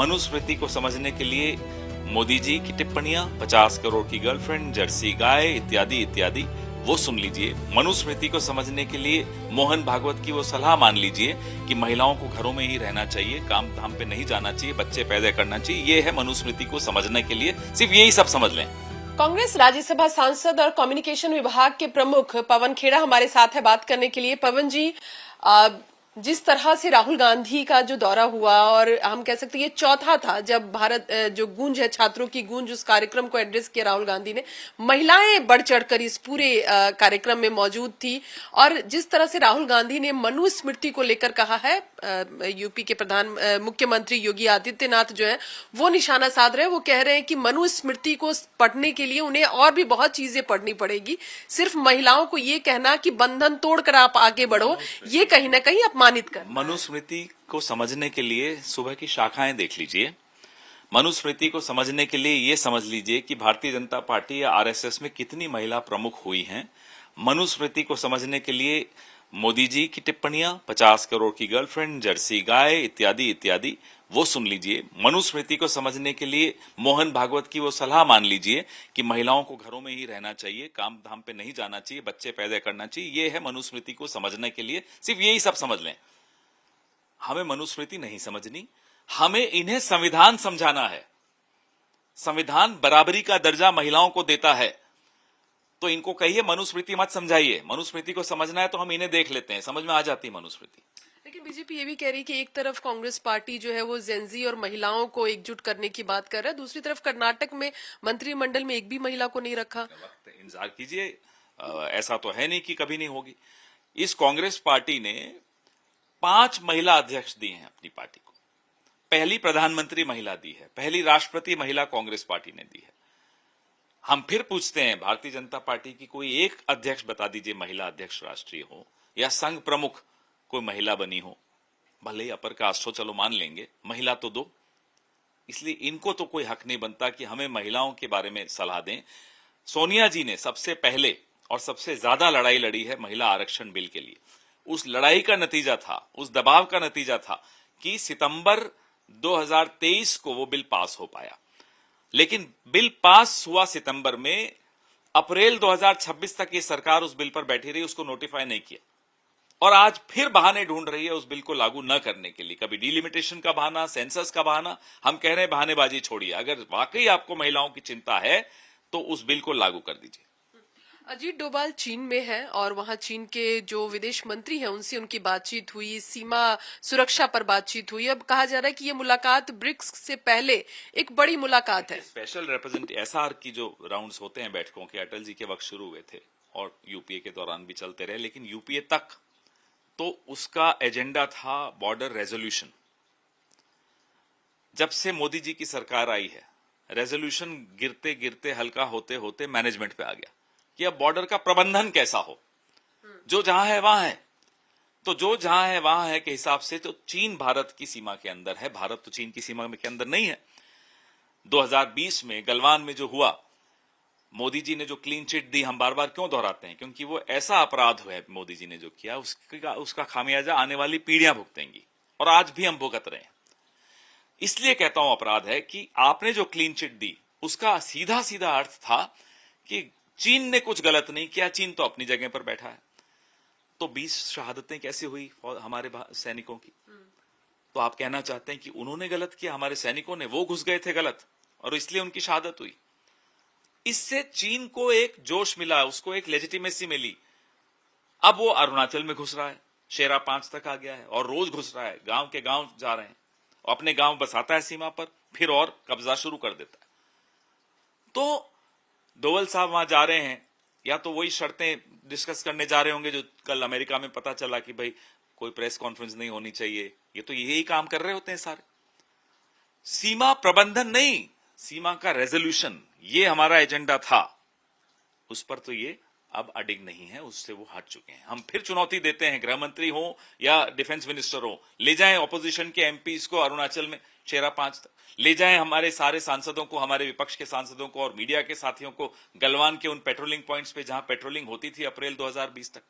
मनुस्मृति को समझने के लिए मोदी जी की टिप्पणियां, 50 करोड़ की गर्लफ्रेंड, जर्सी गाय इत्यादि इत्यादि वो सुन लीजिए। मनुस्मृति को समझने के लिए मोहन भागवत की वो सलाह मान लीजिए कि महिलाओं को घरों में ही रहना चाहिए, काम धाम पे नहीं जाना चाहिए, बच्चे पैदा करना चाहिए। ये है मनुस्मृति को समझने के लिए, सिर्फ यही सब समझ लें। कांग्रेस राज्यसभा सांसद और कम्युनिकेशन विभाग के प्रमुख पवन खेड़ा हमारे साथ है बात करने के लिए। पवन जी, जिस तरह से राहुल गांधी का जो दौरा हुआ, और हम कह सकते हैं ये चौथा था जब भारत जो गूंज है, छात्रों की गूंज, उस कार्यक्रम को एड्रेस किया राहुल गांधी ने। महिलाएं बढ़ चढ़कर इस पूरे कार्यक्रम में मौजूद थी, और जिस तरह से राहुल गांधी ने मनुस्मृति को लेकर कहा है, यूपी के मुख्यमंत्री योगी आदित्यनाथ जो है वो निशाना साध रहे हैं। वो कह रहे हैं कि मनुस्मृति को पढ़ने के लिए उन्हें और भी बहुत चीजें पढ़नी पड़ेगी। सिर्फ महिलाओं को ये कहना कि बंधन तोड़कर आप आगे बढ़ो, ये कहीं ना कहीं अपमानित कर। मनुस्मृति को समझने के लिए सुबह की शाखाएं देख लीजिए। मनुस्मृति को समझने के लिए ये समझ लीजिए कि भारतीय जनता पार्टी या आरएसएस में कितनी महिला प्रमुख हुई हैं। मनुस्मृति को समझने के लिए मोदी जी की टिप्पणियां, 50 करोड़ की गर्लफ्रेंड, जर्सी गाय इत्यादि इत्यादि वो सुन लीजिए। मनुस्मृति को समझने के लिए मोहन भागवत की वो सलाह मान लीजिए कि महिलाओं को घरों में ही रहना चाहिए, काम धाम पे नहीं जाना चाहिए, बच्चे पैदा करना चाहिए। ये है मनुस्मृति को समझने के लिए, सिर्फ यही सब समझ लें। हमें मनुस्मृति नहीं समझनी, हमें इन्हें संविधान समझाना है। संविधान बराबरी का दर्जा महिलाओं को देता है, तो इनको कहिए मनुस्मृति मत समझाइए। मनुस्मृति को समझना है तो हम इन्हें देख लेते हैं, समझ में आ जाती है मनुस्मृति। लेकिन बीजेपी ये भी कह रही कि एक तरफ कांग्रेस पार्टी जो है वो जेनजी और महिलाओं को एकजुट करने की बात कर रहा है, दूसरी तरफ कर्नाटक में मंत्रिमंडल में एक भी महिला को नहीं रखा। इंतजार कीजिए, ऐसा तो है नहीं कि कभी नहीं होगी। इस कांग्रेस पार्टी ने 5 महिला अध्यक्ष दी हैं अपनी पार्टी को, पहली प्रधानमंत्री महिला दी है, पहली राष्ट्रपति महिला कांग्रेस पार्टी ने दी है। हम फिर पूछते हैं भारतीय जनता पार्टी की कोई एक अध्यक्ष बता दीजिए, महिला अध्यक्ष राष्ट्रीय हो या संघ प्रमुख कोई महिला बनी हो, भले ही अपर कास्ट हो, चलो मान लेंगे, महिला तो दो। इसलिए इनको तो कोई हक नहीं बनता कि हमें महिलाओं के बारे में सलाह दें। सोनिया जी ने सबसे पहले और सबसे ज्यादा लड़ाई लड़ी है महिला आरक्षण बिल के लिए। उस लड़ाई का नतीजा था, उस दबाव का नतीजा था कि सितंबर 2023 को वो बिल पास हो पाया। लेकिन बिल पास हुआ सितंबर में, अप्रैल 2026 तक ये सरकार उस बिल पर बैठी रही, उसको नोटिफाई नहीं किया, और आज फिर बहाने ढूंढ रही है उस बिल को लागू न करने के लिए। कभी डिलिमिटेशन का बहाना, सेंसस का बहाना। हम कह रहे हैं बहानेबाजी छोड़िए, अगर वाकई आपको महिलाओं की चिंता है तो उस बिल को लागू कर दीजिए। अजीत डोभाल चीन में है और वहां चीन के जो विदेश मंत्री हैं उनसे उनकी बातचीत हुई, सीमा सुरक्षा पर बातचीत हुई। अब कहा जा रहा है कि ये मुलाकात ब्रिक्स से पहले एक बड़ी मुलाकात है। स्पेशल रिप्रेजेंटेटिव एसआर की जो राउंड्स होते हैं बैठकों के, अटल जी के वक्त शुरू हुए थे और यूपीए के दौरान भी चलते रहे, लेकिन यूपीए तक तो उसका एजेंडा था बॉर्डर रेजोल्यूशन। जब से मोदी जी की सरकार आई है, रेजोल्यूशन गिरते गिरते हल्का होते होते मैनेजमेंट पे आ गया कि अब बॉर्डर का प्रबंधन कैसा हो। जो जहां है वहां है, तो जो जहां है वहां है के हिसाब से तो चीन भारत की सीमा के अंदर है, भारत तो चीन की सीमा के अंदर नहीं है। 2020 में गलवान में जो हुआ, मोदी जी ने जो क्लीन चिट दी, हम बार बार क्यों दोहराते हैं, क्योंकि वो ऐसा अपराध है मोदी जी ने जो किया, उसका खामियाजा आने वाली पीढ़ियां भुगतेंगी, और आज भी हम भुगत रहे हैं। इसलिए कहता हूं अपराध है कि आपने जो क्लीन चिट दी उसका सीधा सीधा अर्थ था कि चीन ने कुछ गलत नहीं किया, चीन तो अपनी जगह पर बैठा है। तो 20 शहादतें कैसे हुई हमारे सैनिकों की? तो आप कहना चाहते हैं कि उन्होंने गलत किया, हमारे सैनिकों ने, वो घुस गए थे गलत और इसलिए उनकी शहादत हुई। इससे चीन को एक जोश मिला, उसको एक लेजिटिमेसी मिली। अब वो अरुणाचल में घुस रहा है, शेरा 5 तक आ गया है और रोज घुस रहा है, गांव के गांव जा रहे हैं, अपने गांव बसाता है सीमा पर, फिर और कब्जा शुरू कर देता है। तो डोवल साहब वहां जा रहे हैं, या तो वही शर्तें डिस्कस करने जा रहे होंगे जो कल अमेरिका में पता चला कि भाई कोई प्रेस कॉन्फ्रेंस नहीं होनी चाहिए। ये तो यही काम कर रहे होते हैं सारे। सीमा प्रबंधन नहीं, सीमा का रेजोल्यूशन, ये हमारा एजेंडा था। उस पर तो ये अब अडिग नहीं है, उससे वो हट चुके हैं। हम फिर चुनौती देते हैं, गृह मंत्री हो या डिफेंस मिनिस्टर हो, ले जाएं ऑपोजिशन के एमपीज को अरुणाचल में शेरा 5 तक, ले जाएं हमारे सारे सांसदों को, हमारे विपक्ष के सांसदों को और मीडिया के साथियों को गलवान के उन पेट्रोलिंग पॉइंट्स पे जहां पेट्रोलिंग होती थी अप्रैल 2020 तक।